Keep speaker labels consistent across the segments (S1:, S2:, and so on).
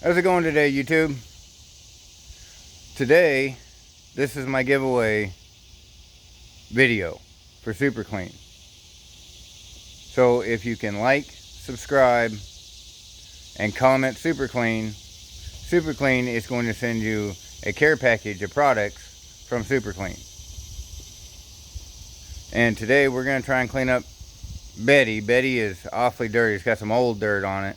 S1: How's it going today, YouTube? Today, this is my giveaway video for Super Clean. So if you can like, subscribe, and comment Super Clean is going to send you a care package of products from Super Clean. And today we're going to try and clean up Betty. Betty is awfully dirty. It's got some old dirt on it.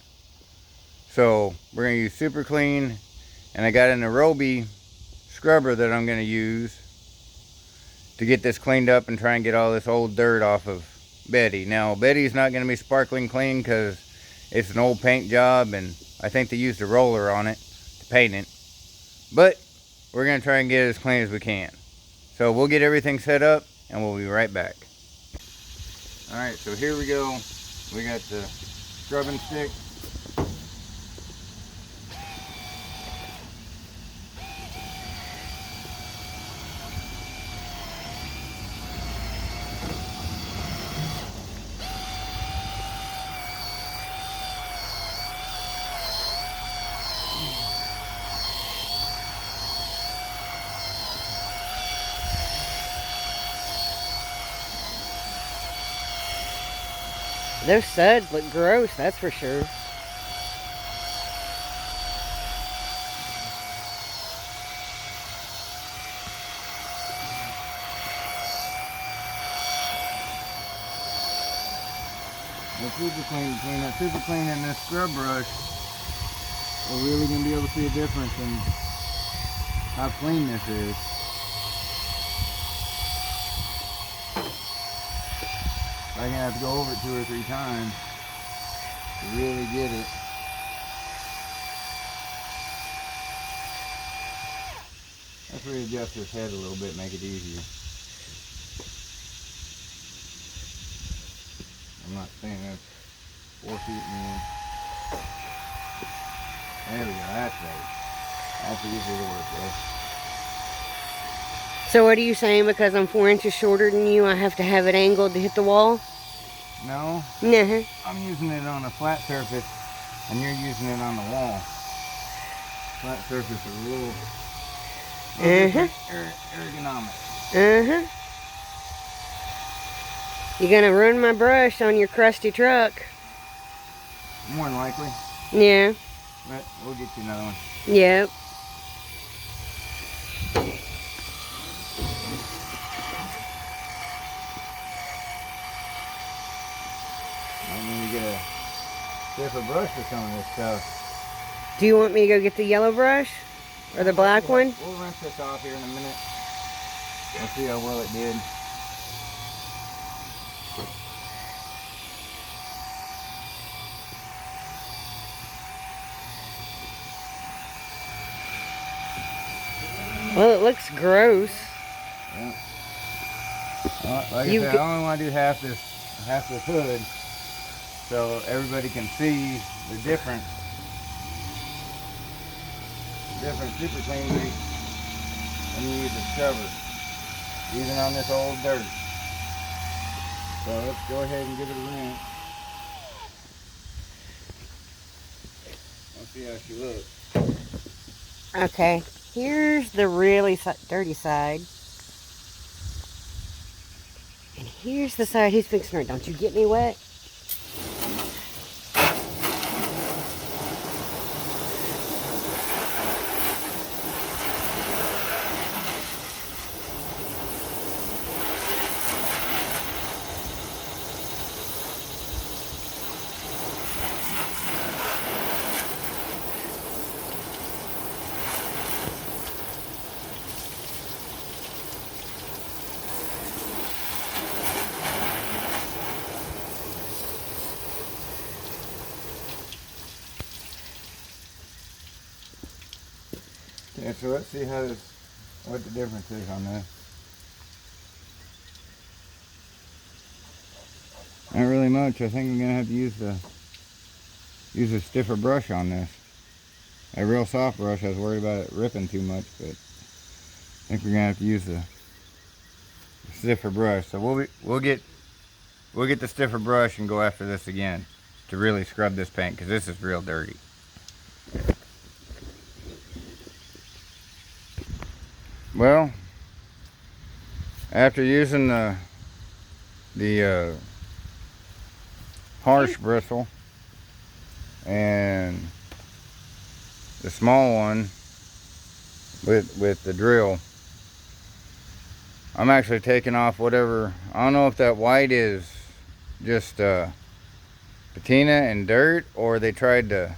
S1: So we're going to use Super Clean, and I got an Aerobi scrubber that I'm going to use to get this cleaned up and try and get all this old dirt off of Betty. Now Betty's not going to be sparkling clean because it's an old paint job, and I think they used a roller on it to paint it. But we're going to try and get it as clean as we can. So we'll get everything set up and we'll be right back. Alright, so here we go. We got the scrubbing stick.
S2: Those suds look gross, that's for sure.
S1: The Super Clean, between that Super Clean and this scrub brush, we're really going to be able to see a difference in how clean this is. I'm going to have to go over it 2 or 3 times to really get it. Let's readjust this head a little bit, make it easier. I'm not saying that's 4 feet in the air. There we go, that's right. That's easy to work with.
S2: So what are you saying, because I'm 4 inches shorter than you, I have to have it angled to hit the wall?
S1: No,
S2: Nuh-huh.
S1: I'm using it on a flat surface and you're using it on the wall. Flat surface is a little ergonomic.
S2: Uh-huh. You gonna ruin my brush on your crusty truck?
S1: More than likely.
S2: Yeah.
S1: But we'll get you another one.
S2: Yep.
S1: I need to get a stiffer brush for some of this stuff.
S2: Do you want me to go get the yellow brush? Or the black one?
S1: We'll rinse this off here in a minute. Let's see how well it did.
S2: Well, it looks gross.
S1: Yeah. Well, like I said, I only want to do half this hood, so everybody can see the difference. Super Clean grease when you use a scrubber, even on this old dirt. So let's go ahead and give it a rinse. Let's see how she looks.
S2: Okay, here's the really dirty side. And here's the side he's fixing her. Don't you get me wet?
S1: Yeah, so let's see what the difference is on this. Not really much. I think I'm gonna have to use a stiffer brush on this. A real soft brush, I was worried about it ripping too much, but I think we're gonna have to use the stiffer brush. So we'll get the stiffer brush and go after this again to really scrub this paint, because this is real dirty. Well, after using the harsh bristle and the small one with the drill, I'm actually taking off whatever. I don't know if that white is just patina and dirt, or they tried to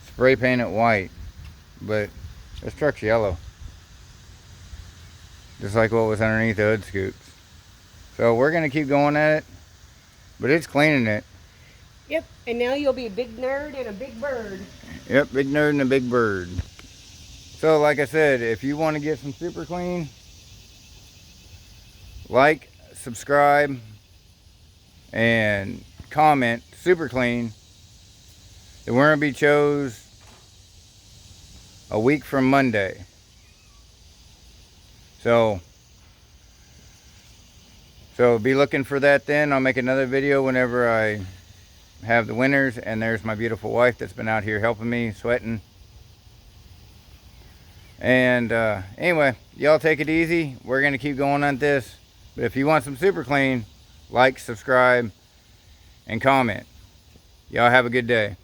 S1: spray paint it white, but this truck's yellow, just like what was underneath the hood scoops. So we're gonna keep going at it, but it's cleaning it.
S2: Yep, and now you'll be a big nerd and a big bird.
S1: Yep, big nerd and a big bird. So like I said, if you want to get some super clean, like, subscribe, and comment super clean. The winner will be chose a week from Monday. So be looking for that then. I'll make another video whenever I have the winners. And there's my beautiful wife that's been out here helping me, sweating. And anyway, y'all take it easy. We're going to keep going on this. But if you want some super clean, like, subscribe, and comment. Y'all have a good day.